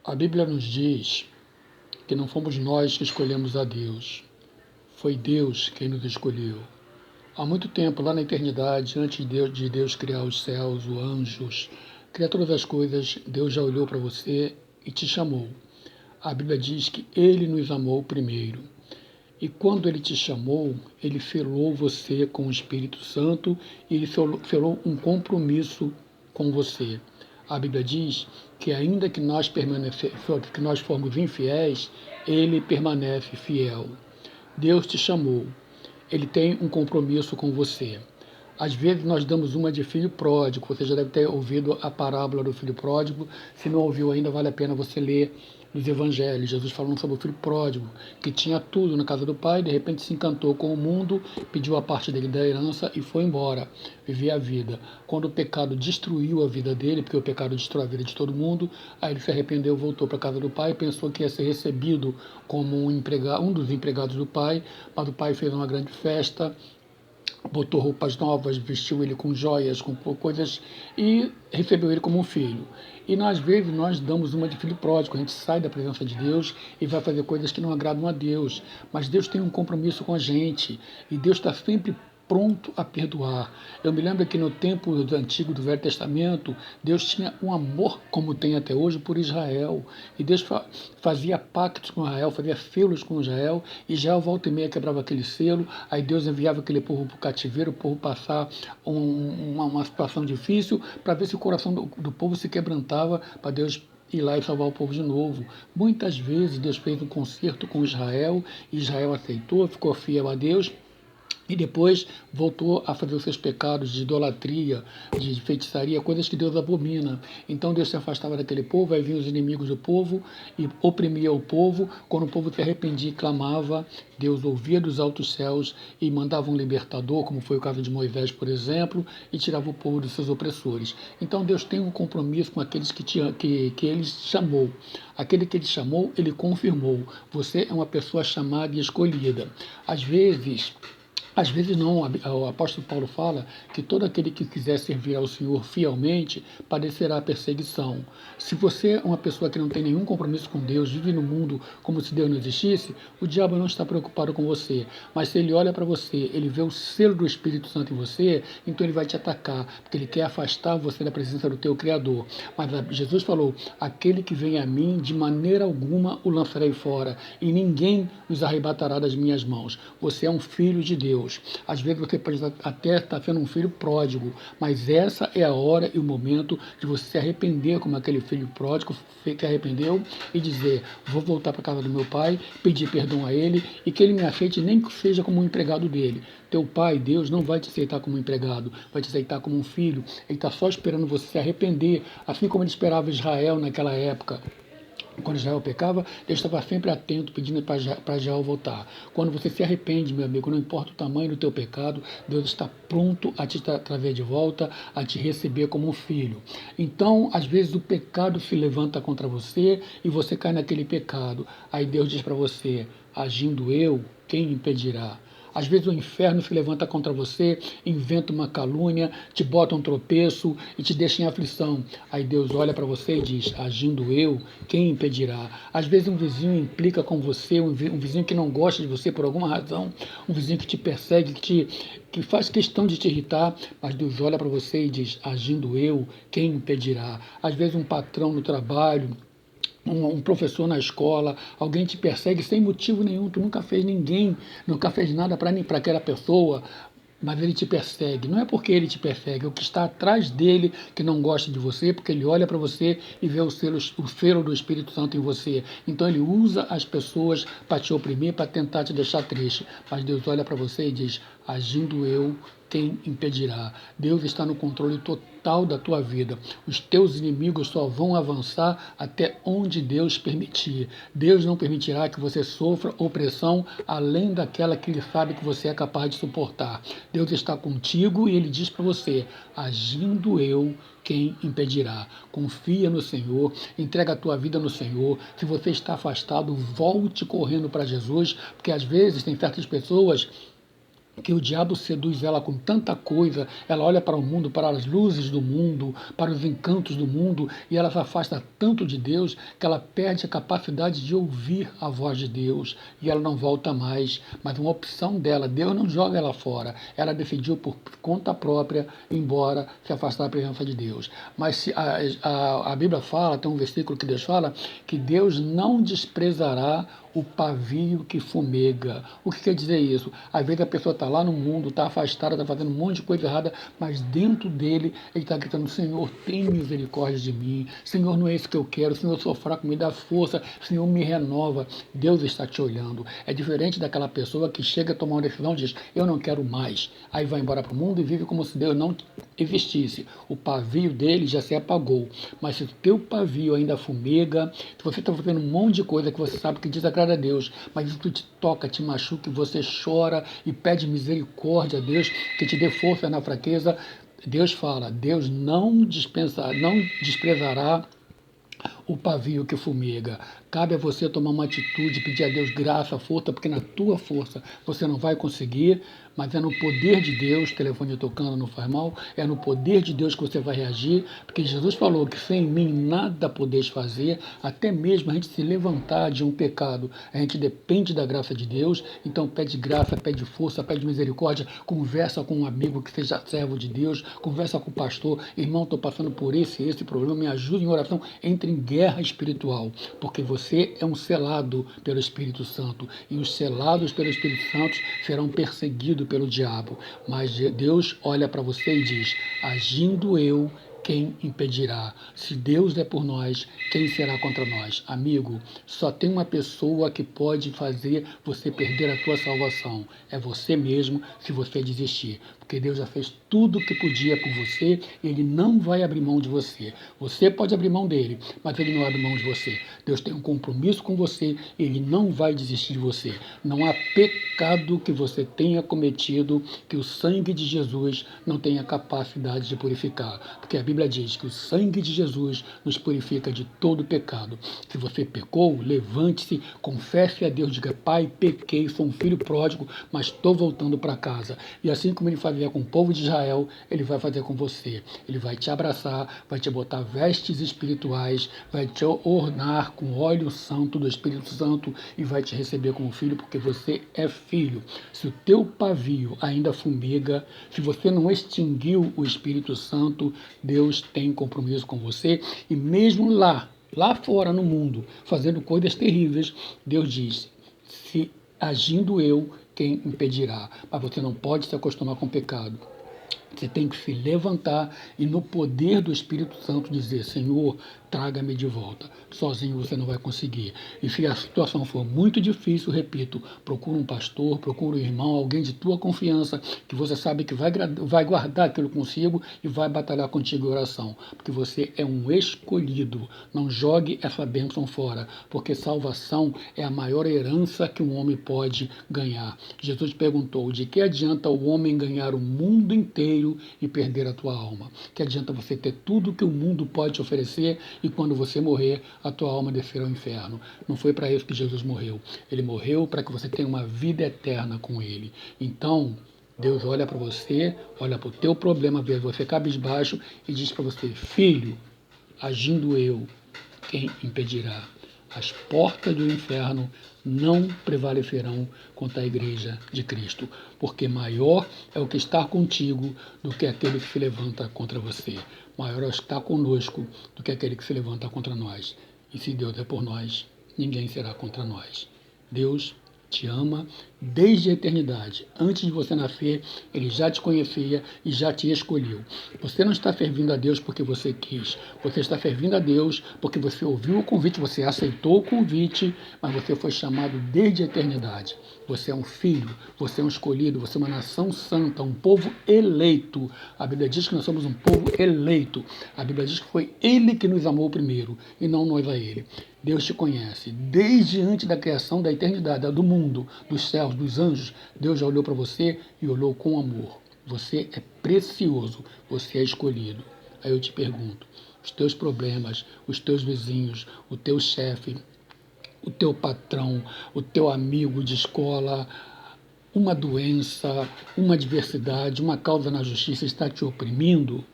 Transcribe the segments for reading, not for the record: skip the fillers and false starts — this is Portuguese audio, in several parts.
A Bíblia nos diz que não fomos nós que escolhemos a Deus, foi Deus quem nos escolheu. Há muito tempo, lá na eternidade, antes de Deus criar os céus, os anjos, criar todas as coisas, Deus já olhou para você e te chamou. A Bíblia diz que Ele nos amou primeiro. E quando Ele te chamou, Ele selou você com o Espírito Santo e Ele selou um compromisso com você. A Bíblia diz que ainda que nós formos infiéis, Ele permanece fiel. Deus te chamou. Ele tem um compromisso com você. Às vezes nós damos uma de filho pródigo. Você já deve ter ouvido a parábola do filho pródigo. Se não ouviu ainda, vale a pena você ler nos evangelhos. Jesus falando sobre o filho pródigo, que tinha tudo na casa do pai, de repente se encantou com o mundo, pediu a parte dele da herança e foi embora viver a vida. Quando o pecado destruiu a vida dele, porque o pecado destrói a vida de todo mundo, aí ele se arrependeu, voltou para a casa do pai, pensou que ia ser recebido como um dos empregados do pai, mas o pai fez uma grande festa, botou roupas novas, vestiu ele com joias, com coisas e recebeu ele como um filho. E às vezes nós damos uma de filho pródigo, a gente sai da presença de Deus e vai fazer coisas que não agradam a Deus. Mas Deus tem um compromisso com a gente e Deus está sempre pronto a perdoar. Eu me lembro que no tempo antigo do Velho Testamento, Deus tinha um amor como tem até hoje por Israel. E Deus fazia pactos com Israel, fazia selos com Israel, e Israel volta e meia quebrava aquele selo, aí Deus enviava aquele povo para o cativeiro, o povo passar uma situação difícil, para ver se o coração do povo se quebrantava, para Deus ir lá e salvar o povo de novo. Muitas vezes Deus fez um concerto com Israel, e Israel aceitou, ficou fiel a Deus, e depois voltou a fazer os seus pecados de idolatria, de feitiçaria, coisas que Deus abomina. Então Deus se afastava daquele povo, aí vinham os inimigos do povo e oprimia o povo. Quando o povo se arrependia e clamava, Deus ouvia dos altos céus e mandava um libertador, como foi o caso de Moisés, por exemplo, e tirava o povo dos seus opressores. Então Deus tem um compromisso com aqueles que Ele chamou. Aquele que Ele chamou, Ele confirmou. Você é uma pessoa chamada e escolhida. Às vezes não, o apóstolo Paulo fala que todo aquele que quiser servir ao Senhor fielmente padecerá perseguição. Se você é uma pessoa que não tem nenhum compromisso com Deus, vive no mundo como se Deus não existisse, o diabo não está preocupado com você. Mas se ele olha para você, ele vê o selo do Espírito Santo em você, então ele vai te atacar, porque ele quer afastar você da presença do teu Criador. Mas Jesus falou, aquele que vem a mim, de maneira alguma o lançarei fora, e ninguém os arrebatará das minhas mãos. Você é um filho de Deus. Às vezes você pode até estar sendo um filho pródigo, mas essa é a hora e o momento de você se arrepender como aquele filho pródigo que arrependeu e dizer, vou voltar para a casa do meu pai, pedir perdão a ele e que ele me aceite nem que seja como um empregado dele. Teu pai, Deus, não vai te aceitar como um empregado, vai te aceitar como um filho. Ele está só esperando você se arrepender, assim como ele esperava Israel naquela época. Quando Israel pecava, Deus estava sempre atento, pedindo para Israel voltar. Quando você se arrepende, meu amigo, não importa o tamanho do teu pecado, Deus está pronto a te trazer de volta, a te receber como um filho. Então, às vezes o pecado se levanta contra você e você cai naquele pecado. Aí Deus diz para você, agindo eu, quem impedirá? Às vezes o inferno se levanta contra você, inventa uma calúnia, te bota um tropeço e te deixa em aflição. Aí Deus olha para você e diz, agindo eu, quem impedirá? Às vezes um vizinho implica com você, um vizinho que não gosta de você por alguma razão, um vizinho que te persegue, que faz questão de te irritar, mas Deus olha para você e diz, agindo eu, quem impedirá? Às vezes um patrão no trabalho, um professor na escola, alguém te persegue sem motivo nenhum, tu nunca fez nada para aquela pessoa, mas ele te persegue. Não é porque ele te persegue, é o que está atrás dele que não gosta de você, porque ele olha para você e vê o selo do Espírito Santo em você. Então ele usa as pessoas para te oprimir, para tentar te deixar triste. Mas Deus olha para você e diz, agindo eu, quem impedirá? Deus está no controle total da tua vida. Os teus inimigos só vão avançar até onde Deus permitir. Deus não permitirá que você sofra opressão além daquela que Ele sabe que você é capaz de suportar. Deus está contigo e Ele diz para você, agindo eu, quem impedirá? Confia no Senhor, entrega a tua vida no Senhor. Se você está afastado, volte correndo para Jesus, porque às vezes tem certas pessoas que o diabo seduz ela com tanta coisa, ela olha para o mundo, para as luzes do mundo, para os encantos do mundo, e ela se afasta tanto de Deus que ela perde a capacidade de ouvir a voz de Deus e ela não volta mais. Mas uma opção dela, Deus não joga ela fora, ela decidiu por conta própria ir embora, se afastar da presença de Deus. Mas se a Bíblia fala, tem um versículo que Deus fala, que Deus não desprezará o pavio que fumega. O que quer dizer isso? Às vezes a pessoa está lá no mundo, está afastada, está fazendo um monte de coisa errada, mas dentro dele ele está gritando: Senhor, tem misericórdia de mim. Senhor, não é isso que eu quero. Senhor, eu sou fraco, me dá força. Senhor, me renova. Deus está te olhando. É diferente daquela pessoa que chega a tomar uma decisão e diz: eu não quero mais. Aí vai embora para o mundo e vive como se Deus não existisse. O pavio dele já se apagou. Mas se o teu pavio ainda fumega, se você está fazendo um monte de coisa que você sabe que desagrada a Deus, mas isso te toca, te machuca, e você chora e pede misericórdia a Deus, que te dê força na fraqueza, Deus fala: Deus não desprezará o pavio que fumega. Cabe a você tomar uma atitude, pedir a Deus graça, força, porque na tua força você não vai conseguir, mas é no poder de Deus, telefone tocando não faz mal, é no poder de Deus que você vai reagir, porque Jesus falou que sem mim nada podeis fazer, até mesmo a gente se levantar de um pecado, a gente depende da graça de Deus, então pede graça, pede força, pede misericórdia, conversa com um amigo que seja servo de Deus, conversa com o pastor: irmão, estou passando por esse problema, me ajude em oração, entre em guerra espiritual, porque você é um selado pelo Espírito Santo, e os selados pelo Espírito Santo serão perseguidos pelo diabo. Mas Deus olha para você e diz: agindo eu, quem impedirá? Se Deus é por nós, quem será contra nós? Amigo, só tem uma pessoa que pode fazer você perder a tua salvação. É você mesmo, se você desistir. Porque Deus já fez tudo o que podia por você e Ele não vai abrir mão de você. Você pode abrir mão dele, mas Ele não abre mão de você. Deus tem um compromisso com você e Ele não vai desistir de você. Não há pecado que você tenha cometido que o sangue de Jesus não tenha capacidade de purificar. Porque a Bíblia diz que o sangue de Jesus nos purifica de todo pecado. Se você pecou, levante-se, confesse a Deus, diga: Pai, pequei, sou um filho pródigo, mas estou voltando para casa. E assim como Ele fazia com o povo de Israel, Ele vai fazer com você. Ele vai te abraçar, vai te botar vestes espirituais, vai te ornar com óleo santo do Espírito Santo e vai te receber como filho, porque você é filho. Se o teu pavio ainda fumega, se você não extinguiu o Espírito Santo, Deus tem compromisso com você, e mesmo lá fora no mundo, fazendo coisas terríveis, Deus diz: se agindo eu, quem impedirá? Mas você não pode se acostumar com o pecado. Você tem que se levantar e, no poder do Espírito Santo, dizer: Senhor, traga-me de volta. Sozinho você não vai conseguir. E se a situação for muito difícil, repito, procura um pastor, procura um irmão, alguém de tua confiança, que você sabe que vai guardar aquilo consigo e vai batalhar contigo em oração. Porque você é um escolhido. Não jogue essa bênção fora, porque salvação é a maior herança que um homem pode ganhar. Jesus perguntou: de que adianta o homem ganhar o mundo inteiro e perder a tua alma? Que adianta você ter tudo que o mundo pode te oferecer e quando você morrer, a tua alma descer ao inferno? Não foi para isso que Jesus morreu. Ele morreu para que você tenha uma vida eterna com Ele. Então, Deus olha para você, olha para o teu problema, vê você cabisbaixo e diz para você: filho, agindo eu, quem impedirá? As portas do inferno não prevalecerão contra a igreja de Cristo, porque maior é o que está contigo do que aquele que se levanta contra você. Maior é o que está conosco do que aquele que se levanta contra nós. E se Deus é por nós, ninguém será contra nós. Deus te ama desde a eternidade. Antes de você nascer, Ele já te conhecia e já te escolheu. Você não está servindo a Deus porque você quis. Você está servindo a Deus porque você ouviu o convite, você aceitou o convite, mas você foi chamado desde a eternidade. Você é um filho, você é um escolhido, você é uma nação santa, um povo eleito. A Bíblia diz que nós somos um povo eleito. A Bíblia diz que foi Ele que nos amou primeiro e não nós a Ele. Deus te conhece. Desde antes da criação da eternidade, do mundo, dos céus, dos anjos, Deus já olhou para você e olhou com amor. Você é precioso, você é escolhido. Aí eu te pergunto: os teus problemas, os teus vizinhos, o teu chefe, o teu patrão, o teu amigo de escola, uma doença, uma adversidade, uma causa na justiça está te oprimindo,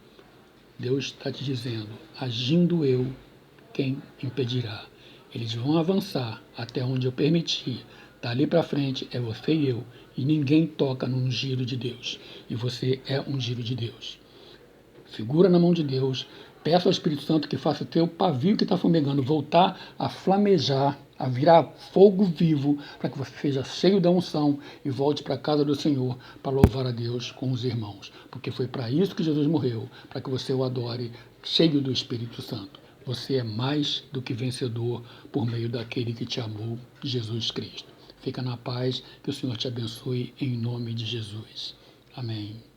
Deus está te dizendo, agindo eu, quem impedirá? Eles vão avançar até onde eu permitir. Dali para frente é você e eu. E ninguém toca no ungido de Deus. E você é ungido de Deus. Segura na mão de Deus. Peça ao Espírito Santo que faça o teu pavio que está fumegando voltar a flamejar, a virar fogo vivo, para que você seja cheio da unção e volte para a casa do Senhor para louvar a Deus com os irmãos. Porque foi para isso que Jesus morreu, para que você o adore cheio do Espírito Santo. Você é mais do que vencedor por meio daquele que te amou, Jesus Cristo. Fica na paz, que o Senhor te abençoe em nome de Jesus. Amém.